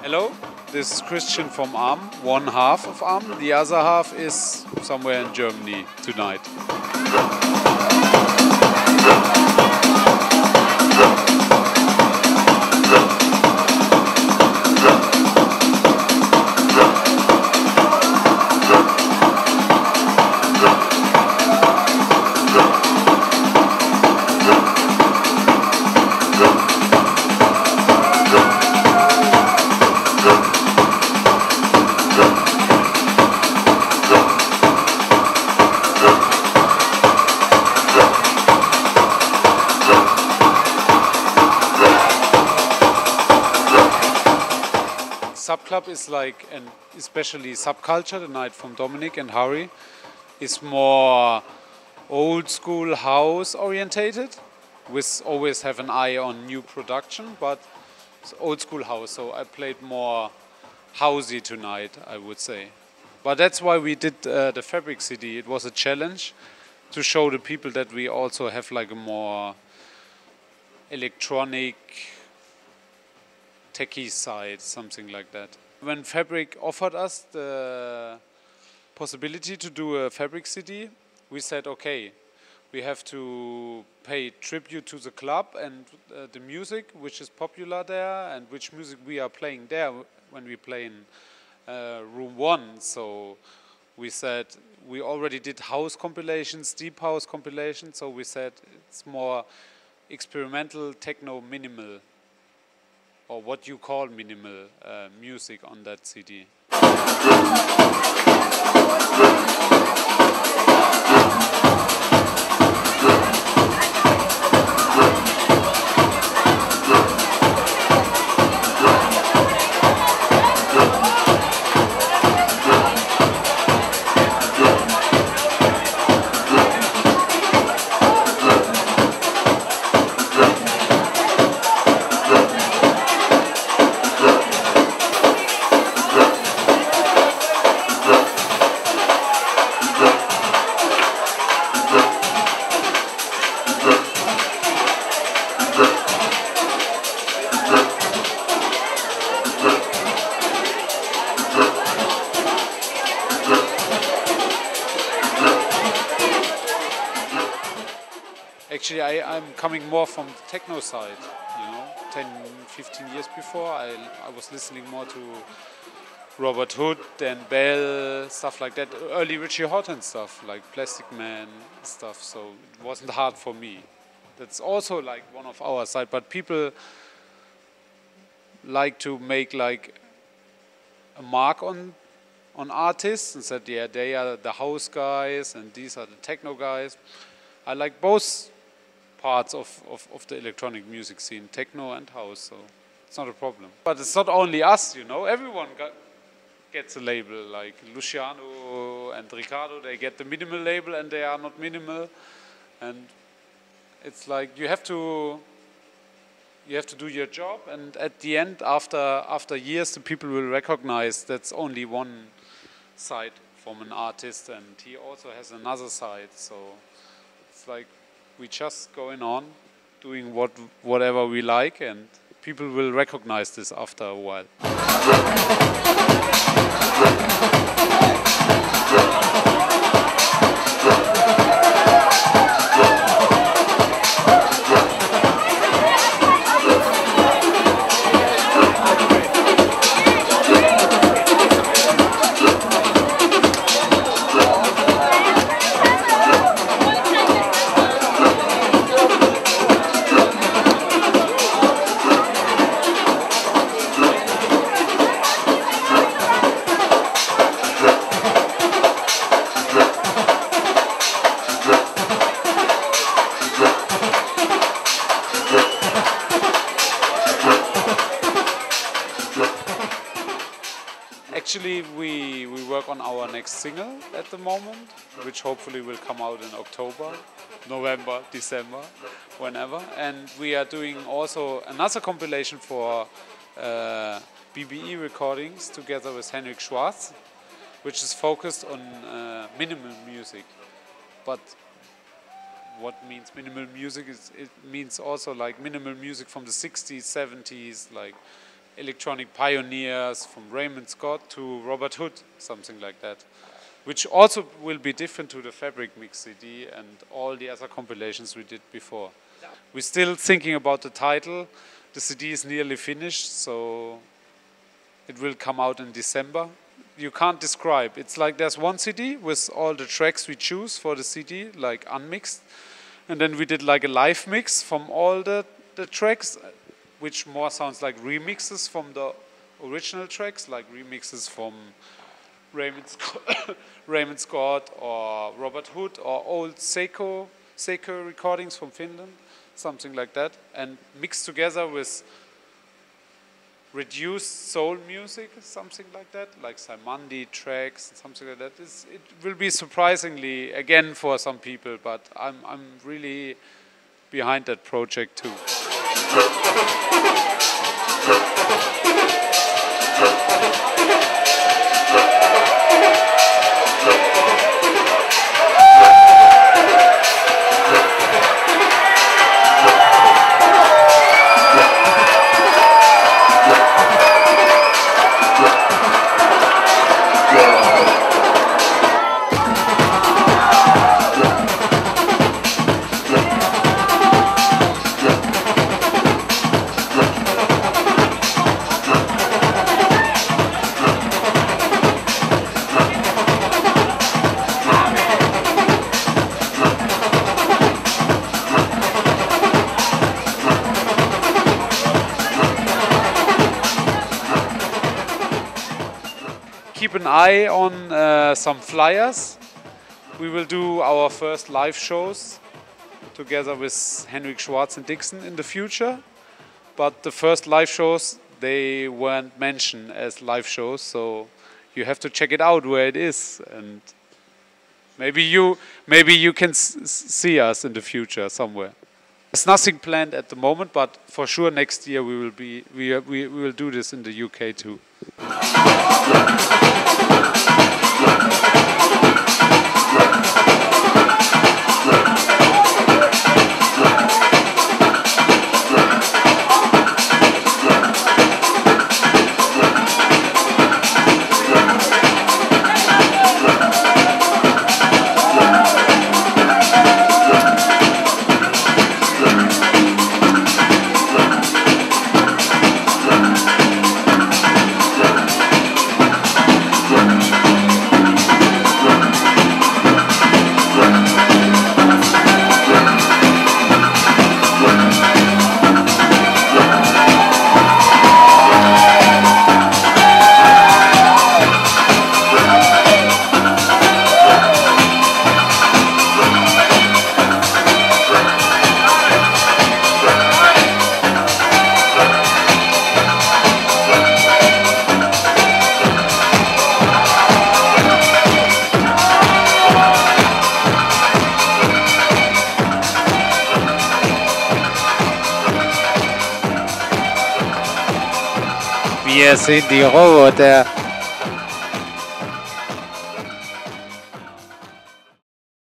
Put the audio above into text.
Hello, this is Kristian from Ame, one half of Ame. The other half is somewhere in Germany tonight. Subclub is like, and especially Subculture, the night from Dominic and Harry, is more old school house orientated. We always have an eye on new production, but it's old school house. So I played more housey tonight, I would say. But that's why we did the Fabric CD. It was a challenge to show the people that we also have like a more electronic, techie side, something like that. When Fabric offered us the possibility to do a Fabric CD, we said, okay, we have to pay tribute to the club and the music which is popular there and which music we are playing there when we play in room 1. So we said we already did house compilations, deep house compilations, so we said it's more experimental, techno, minimal, or what you call minimal music on that CD. Actually, I'm coming more from the techno side, you know. 10, 15 years before, I was listening more to Robert Hood, Dan Bell, stuff like that. Early Richie Hawtin stuff, like Plastic Man stuff, so it wasn't hard for me. That's also like one of our side, but people like to make like a mark on artists and said, yeah, they are the house guys and these are the techno guys. I like both parts of the electronic music scene, techno and house, so it's not a problem. But it's not only us, you know, everyone gets a label, like Luciano and Ricardo, they get the minimal label and they are not minimal. And it's like you have to do your job, and at the end, after years, the people will recognize that's only one side from an artist and he also has another side, so it's like we just going on doing whatever we like, and people will recognize this after a while. Actually, we work on our next single at the moment, which hopefully will come out in October, November, December, whenever. And we are doing also another compilation for BBE recordings together with Henrik Schwarz, which is focused on minimal music. But what means minimal music is, it means also like minimal music from the 60s, 70s, like electronic pioneers from Raymond Scott to Robert Hood, something like that. Which also will be different to the Fabric Mix CD and all the other compilations we did before. We're still thinking about the title. The CD is nearly finished, so it will come out in December. You can't describe. It's like there's one CD with all the tracks we choose for the CD, like unmixed. And then we did like a live mix from all the tracks, which more sounds like remixes from the original tracks, like remixes from Raymond Scott or Robert Hood or old Seiko recordings from Finland, something like that, and mixed together with reduced soul music, something like that, like Saimandi tracks, something like that. It will be surprisingly, again, for some people, but I'm really behind that project too. Keep an eye on some flyers. We will do our first live shows together with Henrik Schwarz and Dixon in the future. But the first live shows, they weren't mentioned as live shows, so you have to check it out where it is, and maybe you can see us in the future somewhere. There's nothing planned at the moment, but for sure next year we will do this in the UK too. Wir sind die Roboter.